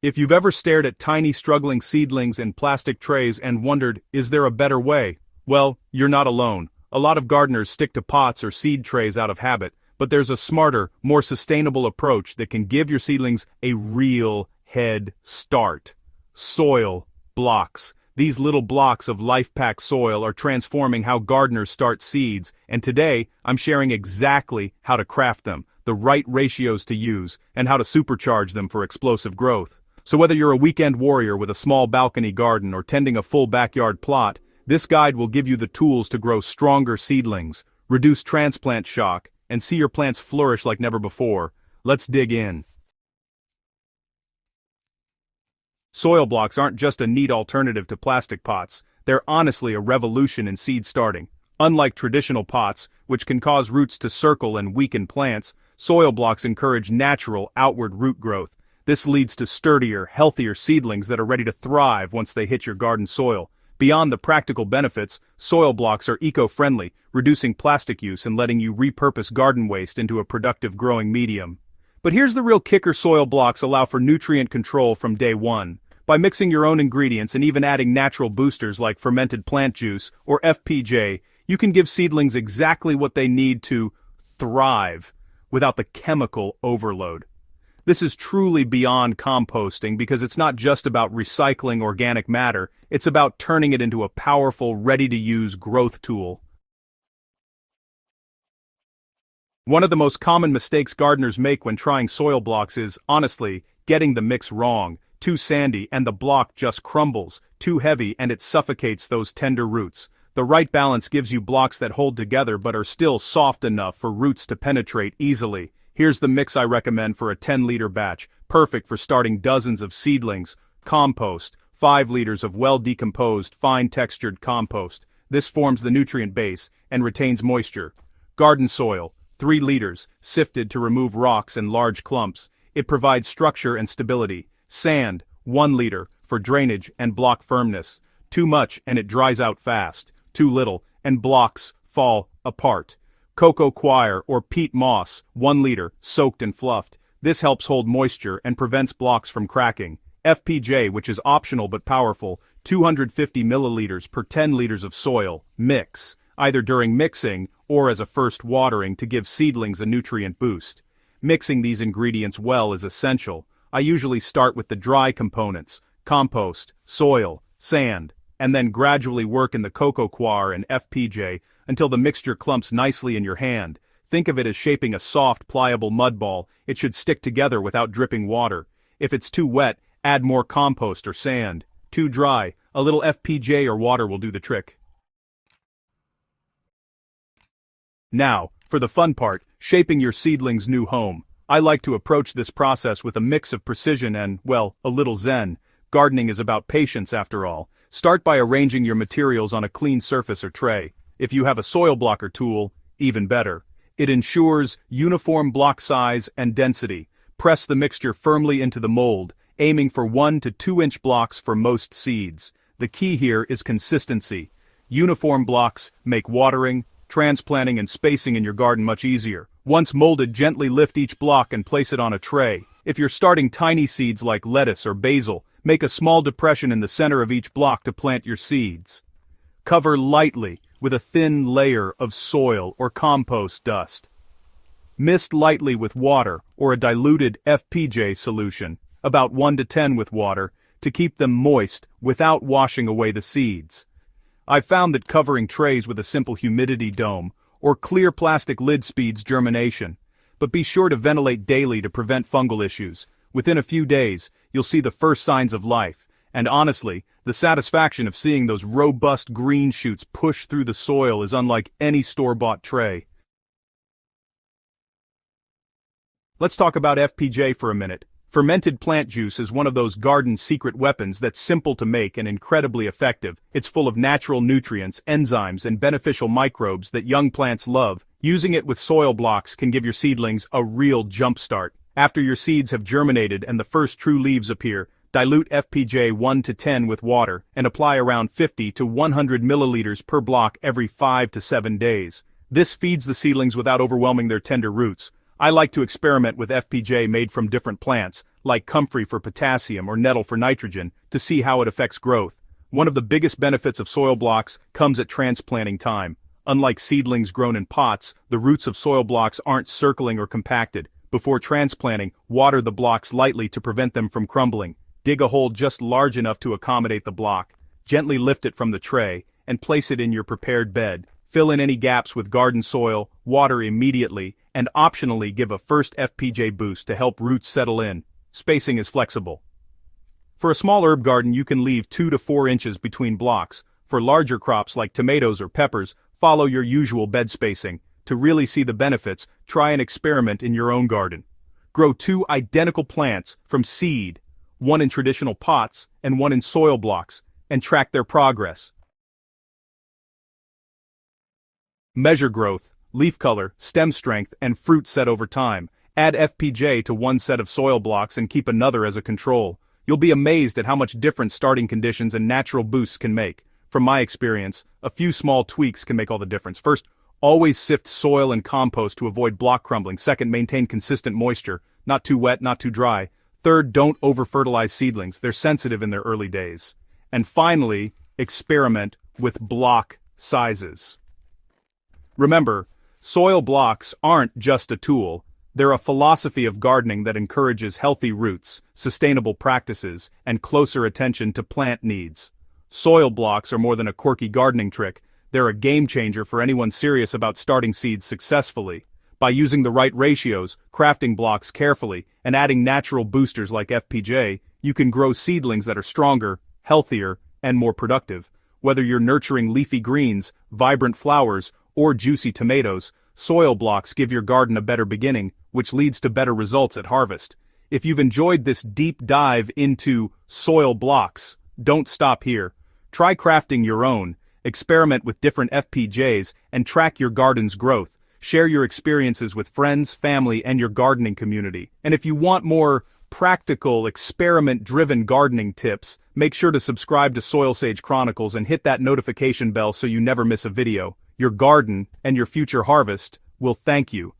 If you've ever stared at tiny struggling seedlings in plastic trays and wondered, is there a better way? Well, you're not alone. A lot of gardeners stick to pots or seed trays out of habit, but there's a smarter, more sustainable approach that can give your seedlings a real head start. Soil blocks. These little blocks of life-pack soil are transforming how gardeners start seeds, and today, I'm sharing exactly how to craft them, the right ratios to use, and how to supercharge them for explosive growth. So whether you're a weekend warrior with a small balcony garden or tending a full backyard plot, this guide will give you the tools to grow stronger seedlings, reduce transplant shock, and see your plants flourish like never before. Let's dig in. Soil blocks aren't just a neat alternative to plastic pots, they're honestly a revolution in seed starting. Unlike traditional pots, which can cause roots to circle and weaken plants, soil blocks encourage natural outward root growth. This leads to sturdier, healthier seedlings that are ready to thrive once they hit your garden soil. Beyond the practical benefits, soil blocks are eco-friendly, reducing plastic use and letting you repurpose garden waste into a productive growing medium. But here's the real kicker: soil blocks allow for nutrient control from day one. By mixing your own ingredients and even adding natural boosters like Fermented Plant Juice or FPJ, you can give seedlings exactly what they need to thrive without the chemical overload. This is truly beyond composting because it's not just about recycling organic matter, it's about turning it into a powerful, ready-to-use growth tool. One of the most common mistakes gardeners make when trying soil blocks is, honestly, getting the mix wrong. Too sandy and the block just crumbles, too heavy and it suffocates those tender roots. The right balance gives you blocks that hold together but are still soft enough for roots to penetrate easily. Here's the mix I recommend for a 10-liter batch, perfect for starting dozens of seedlings. Compost, 5 liters of well-decomposed, fine-textured compost. This forms the nutrient base and retains moisture. Garden soil, 3 liters, sifted to remove rocks and large clumps. It provides structure and stability. Sand, 1 liter, for drainage and block firmness. Too much and it dries out fast. Too little and blocks fall apart. Coco coir or peat moss, 1 liter, soaked and fluffed. This helps hold moisture and prevents blocks from cracking. FPJ, which is optional but powerful, 250 milliliters per 10 liters of soil. Mix, either during mixing or as a first watering to give seedlings a nutrient boost. Mixing these ingredients well is essential. I usually start with the dry components, compost, soil, sand, and then gradually work in the coco coir and FPJ until the mixture clumps nicely in your hand. Think of it as shaping a soft, pliable mud ball. It should stick together without dripping water. If it's too wet, add more compost or sand. Too dry, a little FPJ or water will do the trick. Now, for the fun part, shaping your seedling's new home. I like to approach this process with a mix of precision and, well, a little zen. Gardening is about patience after all. Start by arranging your materials on a clean surface or tray. If you have a soil blocker tool, even better. It ensures uniform block size and density. Press the mixture firmly into the mold, aiming for 1 to 2 inch blocks for most seeds. The key here is consistency. Uniform blocks make watering, transplanting and spacing in your garden much easier. Once molded, gently lift each block and place it on a tray. If you're starting tiny seeds like lettuce or basil, make a small depression in the center of each block to plant your seeds. Cover lightly with a thin layer of soil or compost dust. Mist lightly with water or a diluted FPJ solution, about 1 to 10 with water, to keep them moist without washing away the seeds. I've found that covering trays with a simple humidity dome or clear plastic lid speeds germination, but be sure to ventilate daily to prevent fungal issues. Within a few days, you'll see the first signs of life, and honestly, the satisfaction of seeing those robust green shoots push through the soil is unlike any store-bought tray. Let's talk about FPJ for a minute. Fermented plant juice is one of those garden secret weapons that's simple to make and incredibly effective. It's full of natural nutrients, enzymes, and beneficial microbes that young plants love. Using it with soil blocks can give your seedlings a real jump start. After your seeds have germinated and the first true leaves appear, dilute FPJ 1 to 10 with water and apply around 50 to 100 milliliters per block every 5 to 7 days. This feeds the seedlings without overwhelming their tender roots. I like to experiment with FPJ made from different plants, like comfrey for potassium or nettle for nitrogen, to see how it affects growth. One of the biggest benefits of soil blocks comes at transplanting time. Unlike seedlings grown in pots, the roots of soil blocks aren't circling or compacted. Before transplanting, water the blocks lightly to prevent them from crumbling. Dig a hole just large enough to accommodate the block. Gently lift it from the tray, and place it in your prepared bed. Fill in any gaps with garden soil, water immediately, and optionally give a first FPJ boost to help roots settle in. Spacing is flexible. For a small herb garden, you can leave 2 to 4 inches between blocks. For larger crops like tomatoes or peppers, follow your usual bed spacing. To really see the benefits, try an experiment in your own garden. Grow 2 identical plants from seed, one in traditional pots and one in soil blocks, and track their progress. Measure growth, leaf color, stem strength, and fruit set over time. Add FPJ to one set of soil blocks and keep another as a control. You'll be amazed at how much difference starting conditions and natural boosts can make. From my experience, a few small tweaks can make all the difference. First, always sift soil and compost to avoid block crumbling. Second, maintain consistent moisture, not too wet, not too dry. Third, don't over-fertilize seedlings. They're sensitive in their early days. And finally, experiment with block sizes. Remember, soil blocks aren't just a tool. They're a philosophy of gardening that encourages healthy roots, sustainable practices, and closer attention to plant needs. Soil blocks are more than a quirky gardening trick. They're a game changer for anyone serious about starting seeds successfully. By using the right ratios, crafting blocks carefully, and adding natural boosters like FPJ, you can grow seedlings that are stronger, healthier, and more productive. Whether you're nurturing leafy greens, vibrant flowers, or juicy tomatoes, soil blocks give your garden a better beginning, which leads to better results at harvest. If you've enjoyed this deep dive into soil blocks, don't stop here. Try crafting your own, experiment with different FPJs, and track your garden's growth. Share your experiences with friends, family, and your gardening community. And if you want more practical, experiment-driven gardening tips, make sure to subscribe to Soil Sage Chronicles and hit that notification bell so you never miss a video. Your garden and your future harvest will thank you.